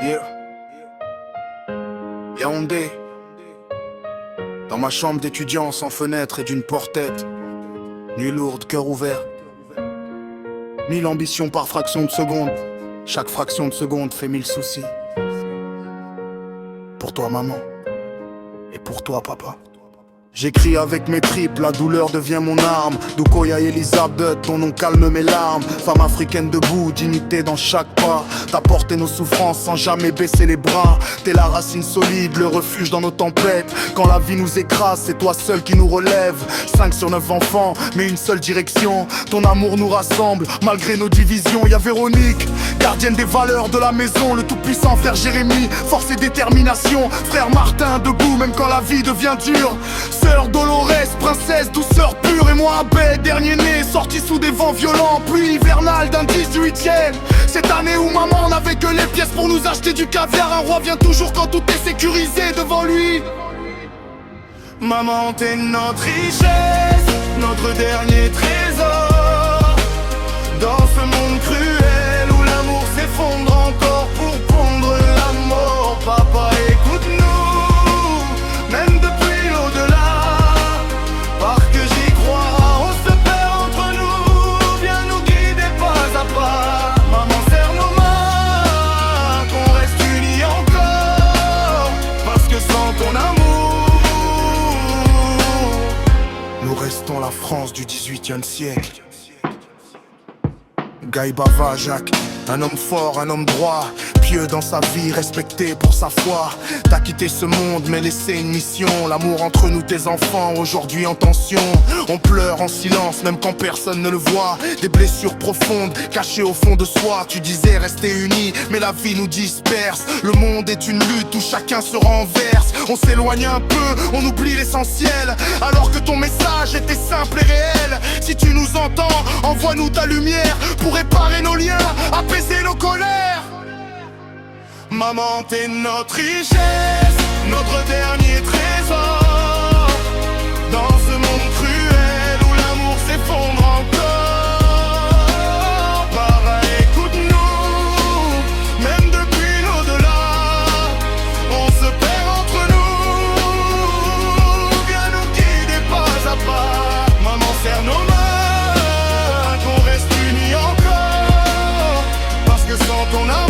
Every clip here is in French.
Yeah. Yaoundé. Dans ma chambre d'étudiant sans fenêtre et d'une portette. Nuit lourde, cœur ouvert. 1000 ambitions par fraction de seconde. Chaque fraction de seconde fait 1000 soucis. Pour toi maman. Et pour toi papa. J'écris avec mes tripes, la douleur devient mon arme. Doukoya Elisabeth, ton nom calme mes larmes. Femme africaine debout, dignité dans chaque pas. T'as porté nos souffrances sans jamais baisser les bras. T'es la racine solide, le refuge dans nos tempêtes. Quand la vie nous écrase, c'est toi seul qui nous relève. 5 sur 9 enfants, mais une seule direction. Ton amour nous rassemble, malgré nos divisions. Y'a Véronique, gardienne des valeurs de la maison. Le tout-puissant frère Jérémy, force et détermination. Frère Martin, debout même quand la vie devient dure. Sœur Dolores, princesse, douceur pure. Et moi Abed, dernier né, sorti sous des vents violents. Pluie hivernale d'un 18ème. Cette année où maman n'avait que les pièces pour nous acheter du caviar. Un roi vient toujours quand tout est sécurisé devant lui. Maman, t'es notre richesse, notre dernier trésor. Dans ce monde cruel où l'amour s'effondre encore pour pondre la mort. Papa, écoute-nous, même depuis l'au-delà. Parce que j'y crois, on se perd entre nous. Viens nous guider pas à pas. Maman, serre nos mains, qu'on reste unis encore. Parce que sans ton amour, nous restons la France du 18e siècle. Guy Bava, Jacques, un homme fort, un homme droit, pieux dans sa vie, respecté pour sa foi. T'as quitté ce monde mais laissé une mission. L'amour entre nous, tes enfants, aujourd'hui en tension. On pleure en silence, même quand personne ne le voit. Des blessures profondes, cachées au fond de soi. Tu disais rester unis, mais la vie nous disperse. Le monde est une lutte où chacun se renverse. On s'éloigne un peu, on oublie l'essentiel. Alors que ton message était simple et réel. Si tu nous entends, envoie-nous ta lumière pour réparer nos liens, apaiser nos colères. Maman, t'es notre richesse, notre dernier trésor. Dans ce monde cruel où l'amour s'effondre encore. Papa, écoute-nous, même depuis l'au-delà. On se perd entre nous. Viens nous guider pas à pas. Maman, serre nos mains, qu'on reste unis encore. Parce que sans ton amour,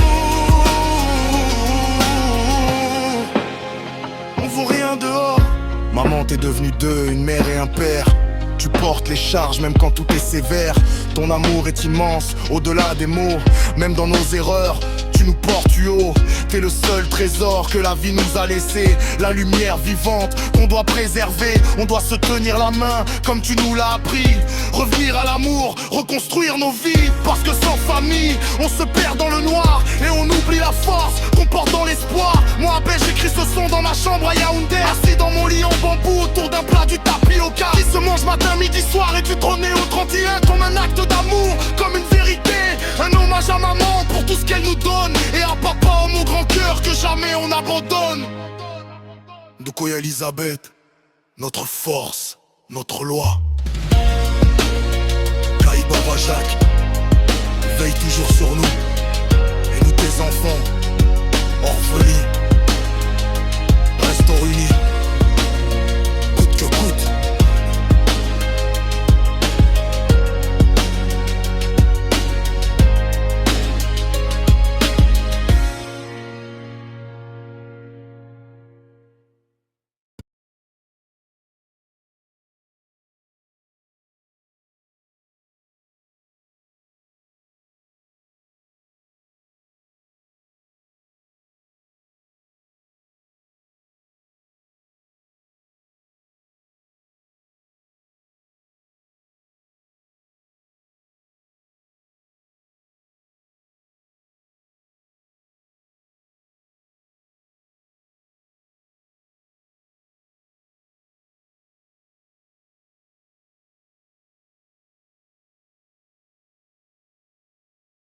dehors. Maman, t'es devenue deux, une mère et un père. Tu portes les charges même quand tout est sévère. Ton amour est immense, au-delà des mots. Même dans nos erreurs, tu nous portes haut. T'es le seul trésor que la vie nous a laissé. La lumière vivante qu'on doit préserver. On doit se tenir la main comme tu nous l'as appris. Revenir à l'amour, reconstruire nos vies. Parce que sans famille, on se perd dans le noir. Et on oublie la force qu'on porte dans l'espoir. Moi, ben, j'écris ce son dans ma chambre à Yaoundé. Assis dans mon lit en bambou autour d'un plat du tapioca. Qui se mange matin, midi, soir et du trôné au 31. Comme un acte d'amour, comme une vérité. Un hommage à maman pour tout ce qu'elle nous donne. Et à papa, oh mon grand cœur, que jamais on abandonne. Doukoya Elisabeth, notre force, notre loi. Guy Bava, Jacques, veille toujours sur nous.